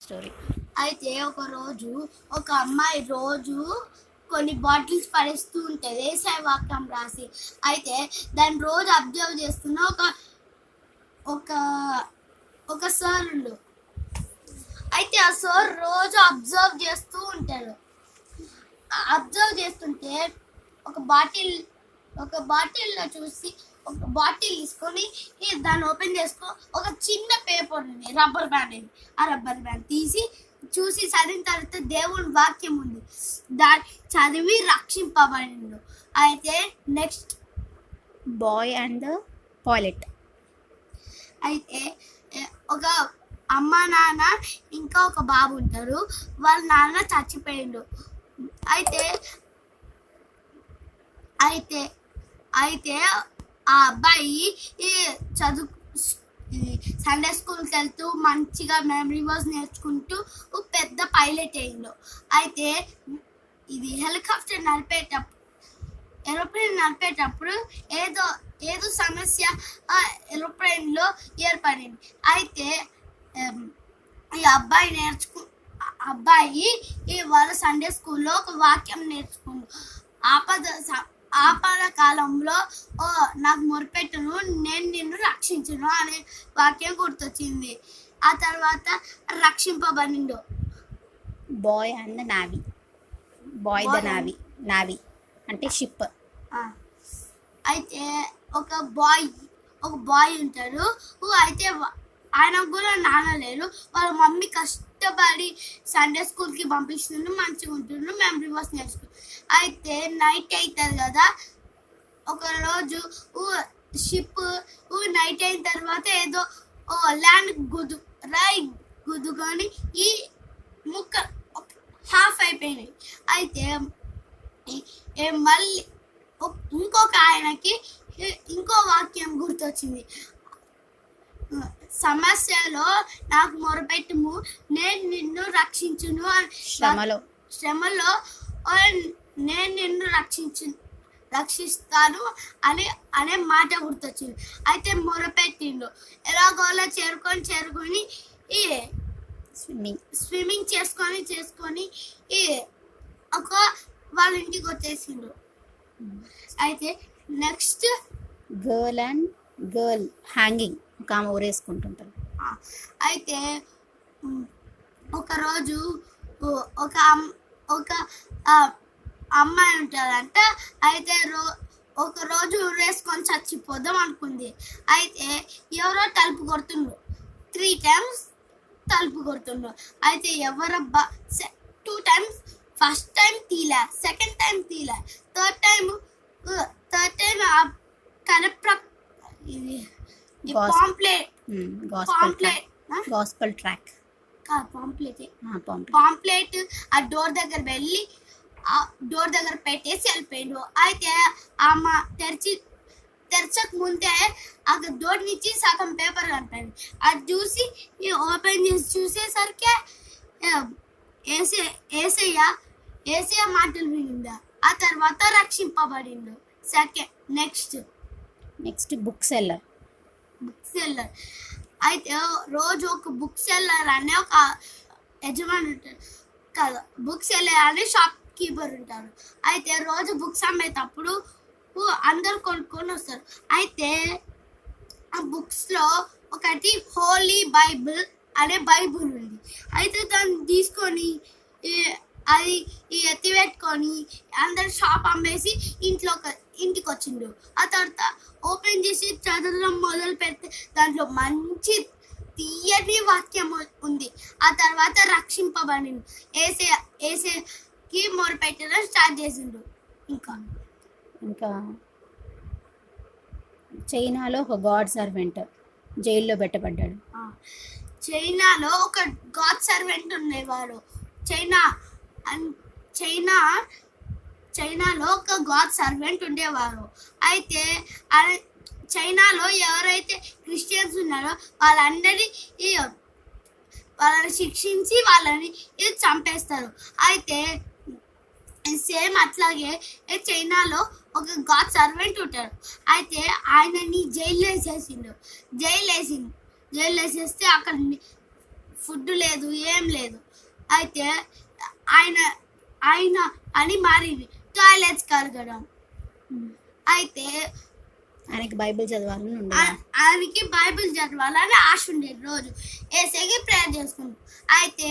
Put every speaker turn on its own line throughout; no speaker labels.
Story.
అయితే ఒక రోజు ఒక అమ్మాయి రోజు కొన్ని బాటిల్స్ పడేస్తూ ఉంటుంది ఏసై వాక్యం రాసి. అయితే దాన్ని రోజు అబ్జర్వ్ చేస్తున్న ఒక ఒక ఒక సార్ ఉండు. అయితే ఆ సార్ రోజు అబ్జర్వ్ చేస్తూ ఉంటాడు. అబ్జర్వ్ చేస్తుంటే ఒక బాటిల్లో చూసి ఒక బాటిల్ తీసుకొని దాన్ని ఓపెన్ చేసుకో, ఒక చిన్న పేపర్ ఉంది, రబ్బర్ బ్యాండ్. ఆ రబ్బర్ బ్యాండ్ తీసి చూసి చదివిన తర్వాత దేవుని వాక్యం ఉంది, దాన్ని చదివి రక్షింపబడిండు. అయితే next
boy and the toilet.
అయితే ఒక అమ్మ నాన్న ఇంకా ఒక బాబు ఉంటారు. వాళ్ళ నాన్న చచ్చిపోయిండు. అయితే అయితే అయితే ఆ అబ్బాయి చదువు సండే స్కూల్కి వెళ్తూ మంచిగా మెమరీ వర్స్ నేర్చుకుంటూ పెద్ద పైలట్ అయిండు. అయితే ఇది ఏరోప్లేన్ నడిపేటప్పుడు ఏదో ఏదో సమస్య ఆ ఏరోప్లేన్లో ఏర్పడింది. అయితే ఈ అబ్బాయి వాళ్ళ సండే స్కూల్లో ఒక వాక్యం నేర్చుకుండు. ఆపద కాలంలో నాకు మొరపెట్టును, నేను నిన్ను రక్షించును అనే వాక్యం గుర్తొచ్చింది. ఆ తర్వాత రక్షింపబడిండు.
Boy and the navy. Boy the navy. Navy అంటే షిప్.
అయితే ఒక బాయ్ ఉంటాడు. అయితే ఆయనకు కూడా నాన్న లేరు. వాళ్ళ మమ్మీ కష్టపడి సండే స్కూల్కి పంపిస్తుంది, మంచిగా ఉంటుండ్రు, మెమరీ వర్స్ నేర్చుకుంటు. అయితే నైట్ అవుతుంది కదా, ఒకరోజు షిప్ నైట్ అయిన తర్వాత ఏదో ల్యాండ్ గుద్దుకొని ఈ ముక్క హాఫ్ అయిపోయినాయి. అయితే మళ్ళీ ఇంకొక ఆయనకి ఇంకో వాక్యం గుర్తొచ్చింది. సమస్యలో నాకు మొరపెట్టుము, నేను నిన్ను రక్షించును. శ్రమలో నేను నిన్ను రక్షిస్తాను అనే మాట గుర్తొచ్చింది. అయితే మొరపెట్టిండు. ఎలాగోలా చేరుకొని స్విమ్మింగ్ చేసుకొని ఒక వాళ్ళ ఇంటికి వచ్చేసిండు. అయితే నెక్స్ట్
గర్ల్ హ్యాంగింగ్, ఒక ఆమె ఊరేసుకుంటుంటారు.
అయితే ఒకరోజు ఒక అమ్మాయి ఉంటుందంట. అయితే ఒకరోజు ఊరేసుకొని చచ్చిపోదాం అనుకుంది. అయితే ఎవరో తలుపు కొడుతుండ్రు. 3 times తలుపు కొడుతుండ్రు. అయితే ఎవరబ్బా 2 times, ఫస్ట్ టైం తీలే, సెకండ్ టైం తీలే, థర్డ్ టైం పాంప్లెట్ ఆ డోర్ దగ్గర వెళ్ళి ఆ డోర్ దగ్గర పెట్టేసి వెళ్ళిపోయిండు. అయితే ఆమె తెరచక ముందే ఆ డోర్ నుంచి సగం పేపర్ కనిపోయింది. అది చూసి ఓపెన్ చేసి చూసేసరికి ఏసయ్య మాటలు వినిందా. ఆ తర్వాత రక్షింపబడిండు.
Next book seller.
అయితే రోజు ఒక బుక్ సెల్లర్ అనే ఒక యజమాని ఉంటారు కదా, బుక్ సెల్లర్ అనే షాప్ కీపర్ ఉంటారు. అయితే రోజు బుక్స్ అమ్మేటప్పుడు అందరు కొనుక్కొని వస్తారు. అయితే ఆ బుక్స్లో ఒకటి హోలీ బైబిల్ అనే బైబిల్ ఉంది. అయితే దాన్ని తీసుకొని అది ఎత్తిపెట్టుకొని అందరు షాప్ అమ్మేసి ఇంటికి వచ్చిండు. ఆ తర్వాత ఓపెన్ చేసి చదవడం మొదలు పెడితే దాంట్లో మంచి తీయని వాక్యం ఉంది. ఆ తర్వాత రక్షింపబడిండు. ఏసేకి మొరపెట్టడం స్టార్ట్ చేసిండు.
ఇంకా చైనాలో ఒక గాడ్ సర్వెంట్ జైల్లో పెట్టబడ్డాడు.
చైనాలో ఒక గాడ్ సర్వెంట్ ఉండేవాడు. చైనాలో ఒక గాడ్ సర్వెంట్ ఉండేవారు. అయితే చైనాలో ఎవరైతే క్రిస్టియన్స్ ఉన్నారో వాళ్ళని శిక్షించి వాళ్ళని చంపేస్తారు. అయితే సేమ్ అట్లాగే చైనాలో ఒక గాడ్ సర్వెంట్ ఉంటాడు. అయితే ఆయనని జైలు వేసేస్తే అక్కడ ఫుడ్ లేదు, ఏం లేదు. అయితే ఆయన ఆయన అని మారింది టాయిలెట్స్ కడగడం. అయితే
ఆయనకి బైబిల్ చదవాలని ఉండేది.
ఆయనకి బైబిల్ చదవాలని ఆశ ఉండేది. రోజు ఏసైకి ప్రేయర్ చేసుకుంటాం. అయితే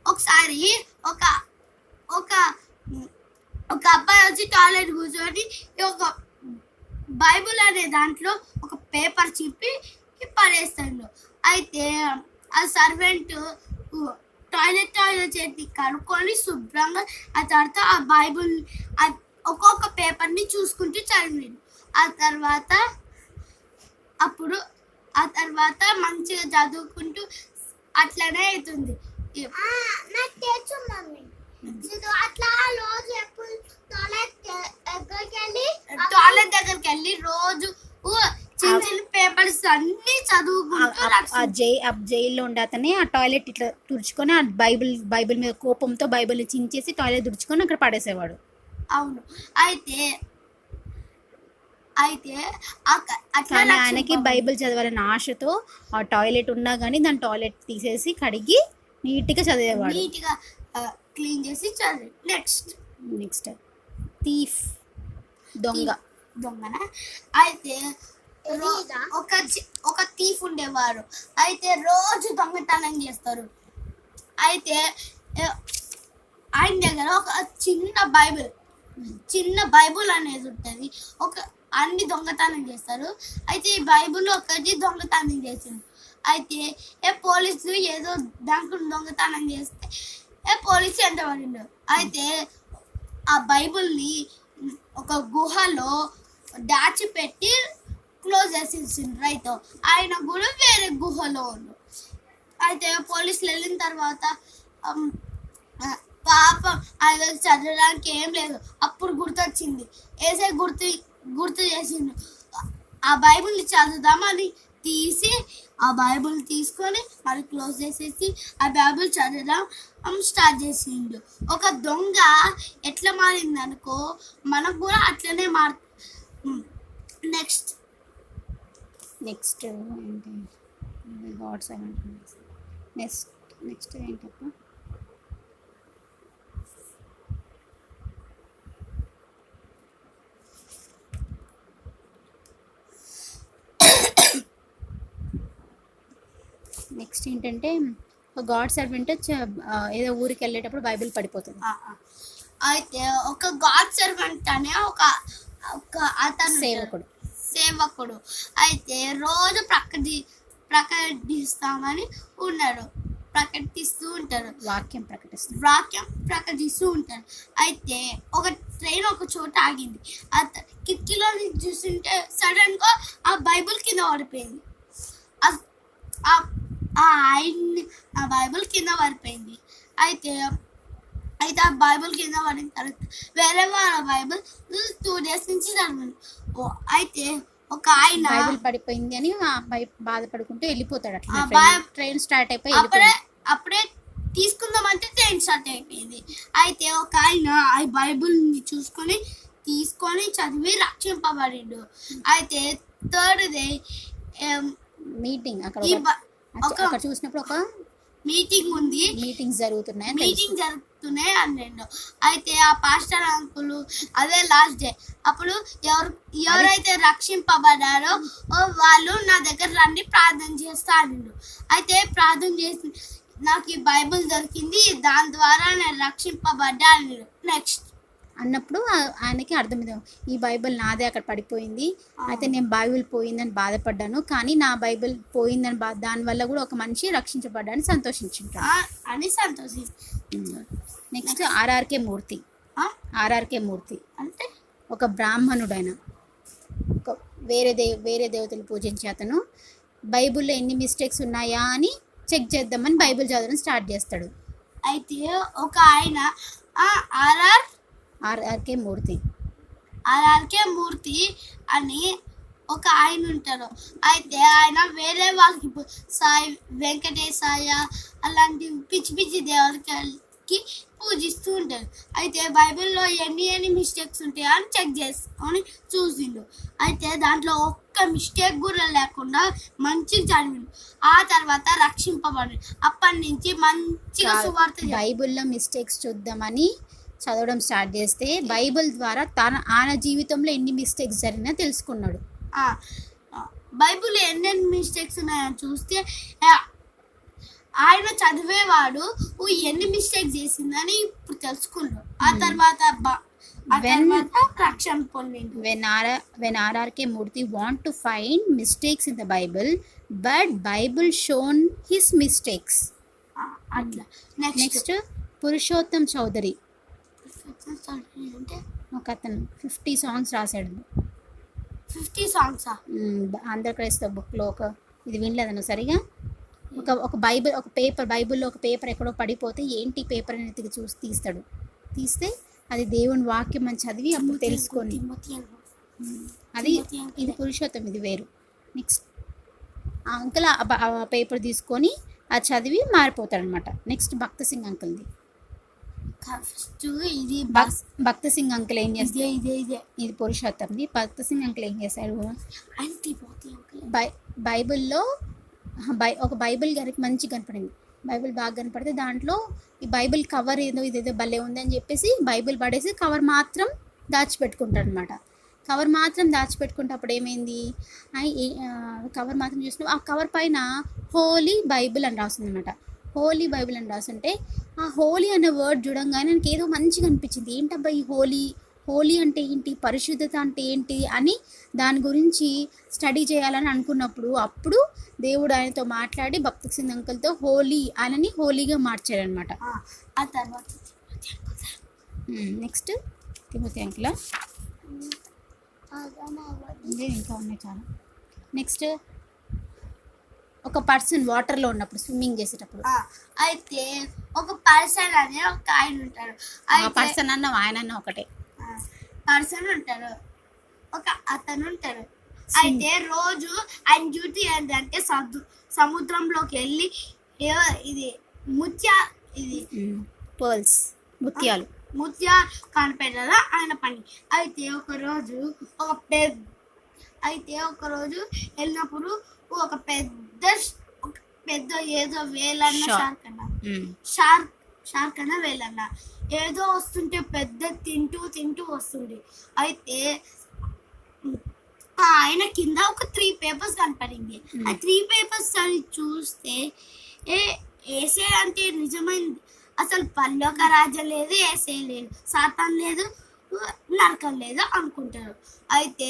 ఒకసారి ఒక ఒక ఒక అబ్బాయి వచ్చి టాయిలెట్ కూర్చొని ఒక బైబిల్ అనే దాంట్లో ఒక పేపర్ చింపి పడేస్తాడు. అయితే ఆ సర్వెంట్ టాయిలెట్ చేతి కడుక్కొని శుభ్రంగా ఆ తర్వాత ఆ బైబిల్ ఒక్కొక్క పేపర్ని చూసుకుంటూ చదివాడు. ఆ తర్వాత మంచిగా చదువుకుంటూ అట్లనే అవుతుంది. అట్లా రోజు ఎప్పుడు టాయిలెట్ దగ్గరికి వెళ్ళి రోజు చిన్న చిన్న పేపర్స్ అన్ని చదువుకుంటూ
జైల్లో ఉండే అతనే ఆ టాయిలెట్ ఇట్లా తుడుచుకొని ఆ బైబిల్ మీద కోపంతో బైబిల్ని చించేసి టాయిలెట్ తుడుచుకొని అక్కడ పడేసేవాడు.
అవును. అయితే
కానీ ఆయనకి బైబిల్ చదవాలన్న ఆశతో ఆ టాయిలెట్ ఉన్నా కానీ దాని టాయిలెట్ తీసేసి కడిగి నీట్గా చదివేవాడు.
నీట్గా క్లీన్ చేసి చదివి. నెక్స్ట్
థీఫ్,
దొంగన. అయితే ఒక థీఫ్ ఉండేవారు. అయితే రోజు దొంగతనం చేస్తారు. అయితే ఆయన దగ్గర ఒక చిన్న బైబుల్ అనేది ఉంటుంది. అన్ని దొంగతనం చేస్తారు. అయితే ఈ బైబుల్ ఒకటి దొంగతనం చేసింది. అయితే పోలీసులు ఏదో దాంట్లో దొంగతనం చేస్తే పోలీసు ఎంత పడిండు. అయితే ఆ బైబుల్ని ఒక గుహలో దాచిపెట్టి క్లోజ్ చేసేసిండు. రైట్, ఆయన కూడా వేరే గుహలో ఉండు. అయితే పోలీసులు వెళ్ళిన తర్వాత పాపం ఆయన చదవడానికి ఏం లేదు. అప్పుడు గుర్తొచ్చింది. ఏసే గుర్తు చేసిండు. ఆ బైబిల్ని చదువుదామని తీసి ఆ బైబిల్ తీసుకొని మరి క్లోజ్ చేసేసి ఆ బైబిల్ చదవడం స్టార్ట్ చేసిండు. ఒక దొంగ ఎట్లా మారింది అనుకో, మనకు కూడా అట్లనే నెక్స్ట్
ఏంటి? God servant. నెక్స్ట్ ఏంటప్ప? నెక్స్ట్ ఏంటంటే గాడ్ సర్వెంట్ ఏదో ఊరికి వెళ్ళేటప్పుడు బైబిల్ పడిపోతుంది.
అయితే ఒక గాడ్ సర్వెంట్ అనే ఒక అతను సేవకుడు అయితే రోజు ప్రకటిస్తామని ఉన్నాడు. ప్రకటిస్తూ ఉంటారు.
వాక్యం
ప్రకటిస్తూ ఉంటారు. అయితే ఒక ట్రైన్ ఒక చోట ఆగింది. కిటికీలో చూస్తుంటే సడన్ గా ఆ బైబిల్ కింద పడిపోయింది. ఆ బైబిల్ కింద పడిపోయింది. అయితే ఆ బైబిల్ కింద పడిన తర్వాత వేరే వాళ్ళ బైబిల్ 2 days నుంచి చదివాను. అయితే ఒక ఆయన
బైబిల్ పడిపోయింది అని బాధపడుకుంటూ వెళ్ళిపోతాడు. అట్లా ట్రైన్ స్టార్ట్ అయిపోయి
అప్పుడే తీసుకుందామంటే ట్రైన్ స్టార్ట్ అయిపోయింది. అయితే ఒక ఆయన ఆ బైబిల్ని తీసుకొని చదివి రక్షింపబడిండు. అయితే 3rd day
మీటింగ్ అక్కడ చూసినప్పుడు ఒక
మీటింగ్స్ జరుగుతున్నాయి అన్నాడు. అయితే ఆ పాస్టర్ అంకుల్ అదే లాస్ట్ డే అప్పుడు ఎవరైతే రక్షింపబడ్డారో వాళ్ళు నా దగ్గర రండి ప్రార్థన చేస్తా అన్నాడు. అయితే ప్రార్థన చేసి నాకు ఈ బైబిల్ దొరికింది, దాని ద్వారా నేను రక్షింపబడ్డా అన్నాడు. నెక్స్ట్
అన్నప్పుడు ఆయనకి అర్థమైంది, ఈ బైబిల్ నాదే అక్కడ పడిపోయింది. అయితే నేను బైబిల్ పోయిందని బాధపడ్డాను, కానీ నా బైబిల్ పోయిందని దానివల్ల కూడా ఒక మనిషి రక్షించబడ్డాని సంతోషించుంటాను. నెక్స్ట్ ఆర్ఆర్కే మూర్తి అంటే ఒక బ్రాహ్మణుడైన ఒక వేరే దేవతలు పూజించే అతను బైబిల్లో ఎన్ని మిస్టేక్స్ ఉన్నాయా అని చెక్ చేద్దామని బైబిల్ చదవడం స్టార్ట్ చేస్తాడు.
అయితే ఒక ఆయన
ఆర్ఆర్కే
మూర్తి అని ఒక ఆయన ఉంటారు. అయితే ఆయన వేరే వాళ్ళకి సాయి వెంకటేశాయ అలాంటి పిచ్చి పిచ్చి కి పూజిస్తూ ఉంటారు. అయితే బైబిల్లో ఎన్ని మిస్టేక్స్ ఉంటాయో అని చెక్ చేసుకొని చూసిండు. అయితే దాంట్లో ఒక్క మిస్టేక్ కూడా లేకుండా మంచిగా చదివిండు. ఆ తర్వాత రక్షింపబడి అప్పటి నుంచి మంచిగా సువార్త
బైబిల్లో మిస్టేక్స్ చూద్దామని చదవడం స్టార్ట్ చేస్తే బైబిల్ ద్వారా ఆయన జీవితంలో ఎన్ని మిస్టేక్స్ జరిగినా తెలుసుకున్నాడు.
బైబిల్లో ఎన్నెన్ని మిస్టేక్స్ ఉన్నాయని చూస్తే ఆయన చదివేవాడు ఎన్ని మిస్టేక్స్ చేసిందని ఇప్పుడు తెలుసుకున్నాడు. ఆ తర్వాత రక్షణ పొందిండు.
when RRK Murthy want to find mistakes in the Bible, but Bible shown his mistakes.
అట్లా
నెక్స్ట్ పురుషోత్తం చౌదరి
అంటే
ఒక అతను 50 సాంగ్స్ రాశాడు.
50 సాంగ్స్
ఆంధ్రప్రదేశ్ బుక్లో ఒక ఇది వినలేదను సరిగా ఒక బైబిల్లో ఒక పేపర్ ఎక్కడో పడిపోతే ఏంటి పేపర్ అనేది తీస్తాడు. తీస్తే అది దేవుని వాక్యం అని చదివి అప్పుడు తెలుసుకొని అది ఇది పురుషోత్తం, ఇది వేరు. నెక్స్ట్ ఆ అంకుల్ ఆ పేపర్ తీసుకొని అది చదివి మారిపోతాడు అనమాట. నెక్స్ట్ భక్త సింగ్ అంకుల్ది.
ఇది
భక్త సింగ్ అంకుల్ ఏం చేస్తాడు, ఇది పురుషోత్తంది. భక్త సింగ్ అంకుల్ ఏం చేశాడు, బైబిల్లో ఒక బైబిల్ గారికి మంచి కనపడింది. బైబిల్ బాగా కనపడితే దాంట్లో ఈ బైబిల్ కవర్ ఇదేదో భలే ఉందని చెప్పేసి బైబిల్ పడేసి కవర్ మాత్రం దాచిపెట్టుకుంటాడు అనమాట. కవర్ మాత్రం దాచిపెట్టుకుంటే అప్పుడు ఏమైంది, కవర్ మాత్రం చూసిన ఆ కవర్ పైన హోలీ బైబిల్ అని రాస్తుంది అనమాట. హోలీ బైబిల్ అని రాస్తుంటే ఆ హోలీ అనే వర్డ్ చూడంగానే నాకు ఏదో మంచిగా అనిపించింది. ఏంటబ్బా ఈ హోలీ అంటే ఏంటి, పరిశుద్ధత అంటే ఏంటి అని దాని గురించి స్టడీ చేయాలని అనుకున్నప్పుడు అప్పుడు దేవుడు ఆయనతో మాట్లాడి భక్త సింగ్ అంకుల్తో ఆయనని హోలీగా మార్చారనమాట.
ఆ తర్వాత
నెక్స్ట్ తిమోతి అంకుల్ ఇంకా ఉన్నాయి చాలా. నెక్స్ట్ ఒక పర్సన్ వాటర్లో ఉన్నప్పుడు స్విమ్మింగ్ చేసేటప్పుడు
అయితే ఒక పర్సన్ అనే ఒక ఆయన ఉంటారు.
పర్సన్ అన్న ఆయన అన్న ఒకటే
పర్సన్ ఉంటారు, ఒక అతను ఉంటారు. అయితే రోజు ఆయన డ్యూటీ ఏంటంటే సముద్రంలోకి వెళ్ళి ఇది ముత్యాలు కనిపెట్టదా ఆయన పని. అయితే ఒకరోజు వెళ్ళినప్పుడు ఒక పెద్ద ఏదో వేలన్న షార్క్ అన్న వేలన్న ఏదో వస్తుంటే పెద్ద తింటూ వస్తుంది. అయితే ఆయన కింద ఒక 3 పేపర్స్ కనపడింది. ఆ 3 పేపర్స్ అని చూస్తే ఏసే అంటే నిజమైంది. అసలు పరలోక రాజ్యం లేదు, ఏసే లేదు, సాతాన్ లేదు, నరకం లేదు అనుకుంటారు. అయితే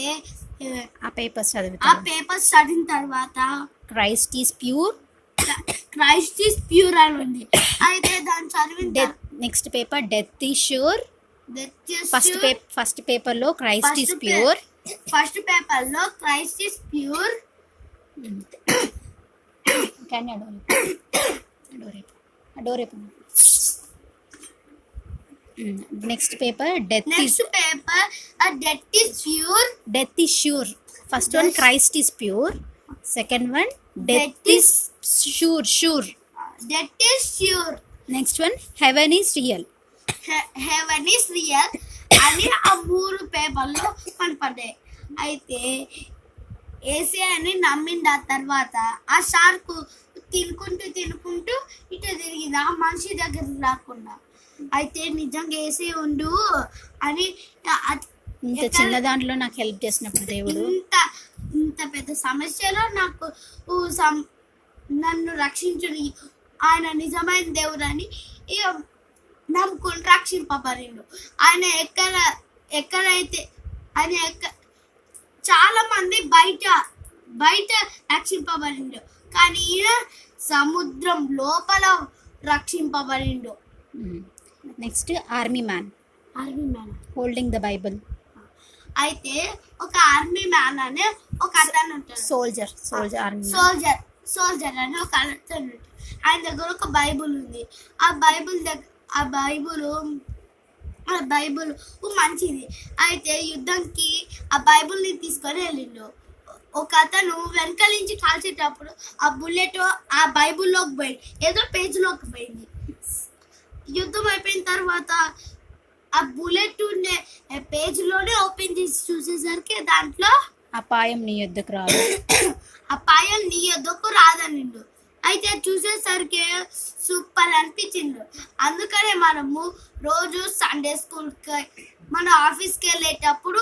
ఆ పేపర్స్
చదివిన తర్వాత
క్రైస్ట్ ఈస్ ప్యూర్
అని ఉంది. అయితే దాన్ని చదివిన
next paper death is sure. First పేపర్లో క్రైస్ట్ ఈస్ ప్యూర్.
ఫస్ట్ పేపర్లో Christ is pure.
Next paper death is sure. First one Christ is pure, second one death is sure. Next one haven is real
అని ఆ 3 పేపర్లో కనపడ్డాయి. అయితే ఏసే అని నమ్మింది. ఆ తర్వాత ఆ షార్క్ తినుకుంటూ ఇటు తిరిగింది, ఆ మనిషి దగ్గర రాకుండా. అయితే నిజంగా ఏసే ఉండు అని
ఇంత చిన్న దాంట్లో నాకు హెల్ప్ చేసినప్పుడు దేవుడు
ఇంత పెద్ద సమస్యలో నన్ను రక్షించుని ఆయన నిజమైన దేవుడు అని నమ్ముకుని రక్షింపబడిండు. ఆయన ఎక్కడైతే చాలా మంది బయట రక్షింపబడిండు, కానీ ఈయన సముద్రం లోపల రక్షింపబడిండు.
Next army man holding the Bible.
అయితే ఒక ఆర్మీ మ్యాన్ అనే ఒక అతను ఉంటాడు. సోల్జర్ అని ఒక అతను ఉంటాడు. ఆయన దగ్గర ఒక బైబుల్ ఉంది. ఆ బైబుల్ మంచిది. అయితే యుద్ధంకి ఆ బైబుల్ని తీసుకొని వెళ్ళిండు. ఒక అతను వెనకాల నుంచి కాల్చేటప్పుడు ఆ బుల్లెట్ ఆ బైబుల్లోకి పోయింది, ఏదో పేజీలోకి పోయింది. యుద్ధం అయిపోయిన తర్వాత ఆ బుల్లెట్ ఉండే పేజ్లోనే ఓపెన్ చేసి చూసేసరికి దాంట్లో
అపాయం నీ యొద్దకు రాదు.
అపాయం నీ యొద్దకు రాదనిండు. అయితే చూసేసరికి సూపర్ అనిపించిండు. అందుకనే మనము రోజు సండే స్కూల్కి మన ఆఫీస్కి వెళ్ళేటప్పుడు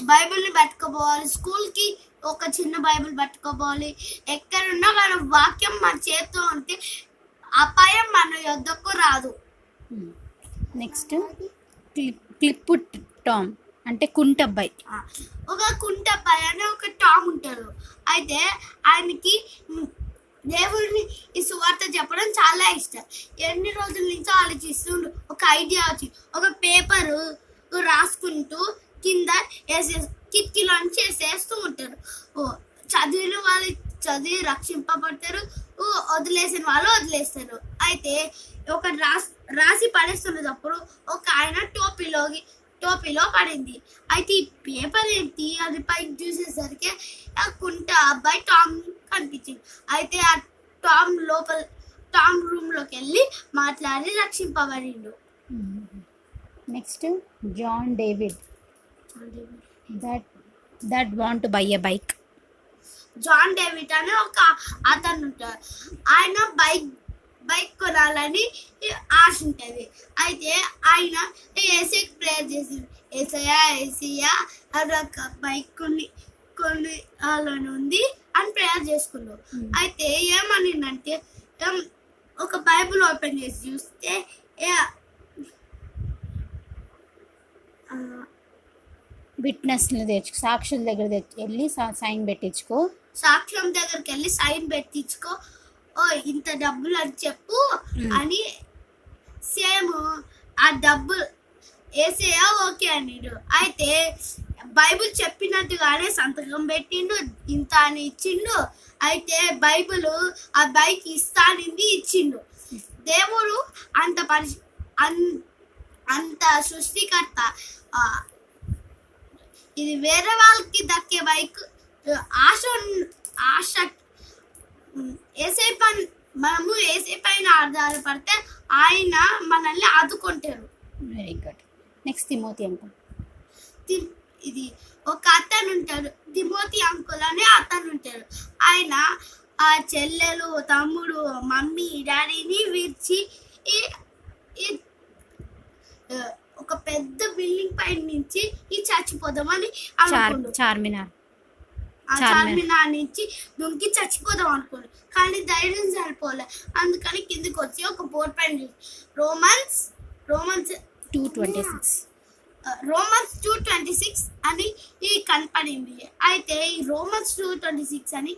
బైబిల్ని పట్టుకోపోవాలి. స్కూల్కి ఒక చిన్న బైబిల్ పట్టుకోపోవాలి. ఎక్కడున్నా మన వాక్యం మన చేతితో ఉంటే అపాయం మన యొద్దకు రాదు.
నెక్స్ట్ క్లిప్పు టామ్ అంటే కుంటబ్బాయి.
ఒక కుంటబ్బాయి అని ఒక టామ్ ఉంటాడు. అయితే ఆయనకి దేవుడిని ఈ సువార్త చెప్పడం చాలా ఇష్టం. ఎన్ని రోజుల నుంచో ఆలోచిస్తుండు. ఒక ఐడియా వచ్చి ఒక పేపరు రాసుకుంటూ కింద కిటికీలోంచి వేసేస్తూ ఉంటారు. చదివిన వాళ్ళు చదివి రక్షింపబడతారు, వదిలేసిన వాళ్ళు వదిలేస్తారు. అయితే ఒక రాసి పడేస్తున్నప్పుడు ఒక ఆయన టోపీలో పడింది. అయితే ఈ పేపర్ ఏంటి అది పైకి చూసేసరికి ఆ కుంట అబ్బాయి టామ్ కనిపించింది. అయితే ఆ టామ్ రూమ్లోకి వెళ్ళి మాట్లాడి రక్షింపబడిండు.
Next John David that want to buy a bike.
John David అని ఒక అతను ఉంటాడు. ఆయన బైక్ కొనాలని ఆశ ఉంటుంది. అయితే ఆయన ఏసీకి ప్రేయర్ చేసింది. ఏసయ్యా అదొక బైక్ కొనాలని ఉంది అని ప్రేయర్ చేసుకున్నాడు. అయితే ఏమనిందంటే ఒక బైబిల్ ఓపెన్ చేసి చూస్తే
విట్నెస్ని సాక్షుల దగ్గర వెళ్ళి సైన్ పెట్టించుకో.
సాక్ష్యం దగ్గరికి వెళ్ళి సైన్ పెట్టించుకో, ఇంత డబ్బులు అని చెప్పు అని. సేమ్ ఆ డబ్బు వేసేయా ఓకే అనిడు. అయితే బైబిల్ చెప్పినట్టుగానే సంతకం పెట్టిండు, ఇంత అని ఇచ్చిండు. అయితే బైబిల్ ఆ బైక్ ఇస్తానింది ఇచ్చిండు. దేవుడు అంత సృష్టికర్త. ఇది వేరే వాళ్ళకి దక్కే బైక్ ఆశ మనము ఏసే పైన ఆధారపడితే ఆయన మనల్ని ఆదుకుంటారు.
Very good. Next Timothy uncle.
ఇది ఒక అతను ఉంటాడు, తిమోతి అంకుల్ అనే అతను ఉంటాడు. ఆయన ఆ చెల్లెలు తమ్ముడు మమ్మీ డాడీని విడిచి ఒక పెద్ద బిల్డింగ్ పైన నుంచి చచ్చిపోదామని అనుకున్నాడు. చార్మినార్ నుంచి దుంకి చచ్చిపోదాం అనుకోండి. కానీ ధైర్యం సరిపోలే. అందుకని కిందికి వచ్చి ఒక బోర్డు పైన రోమన్స్ 2:26 అని కనపడింది. అయితే ఈ రోమన్స్ 2:26 అని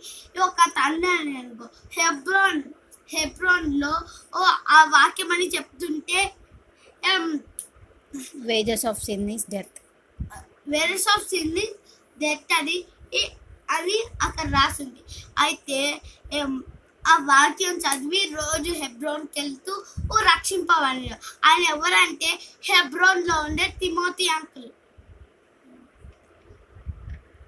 ఒక తండ్రి అని అనుకో హెబ్రోన్లో ఆ వాక్యం అని చెప్తుంటే
wages of sin is death
అని అక్కడ రాసింది. అయితే ఆ వాక్యం చదివి రోజు హెబ్రోన్కి వెళ్తూ రక్షింపబడి. ఆయన ఎవరంటే హెబ్రోన్లో ఉండే తిమోతి అంకుల్.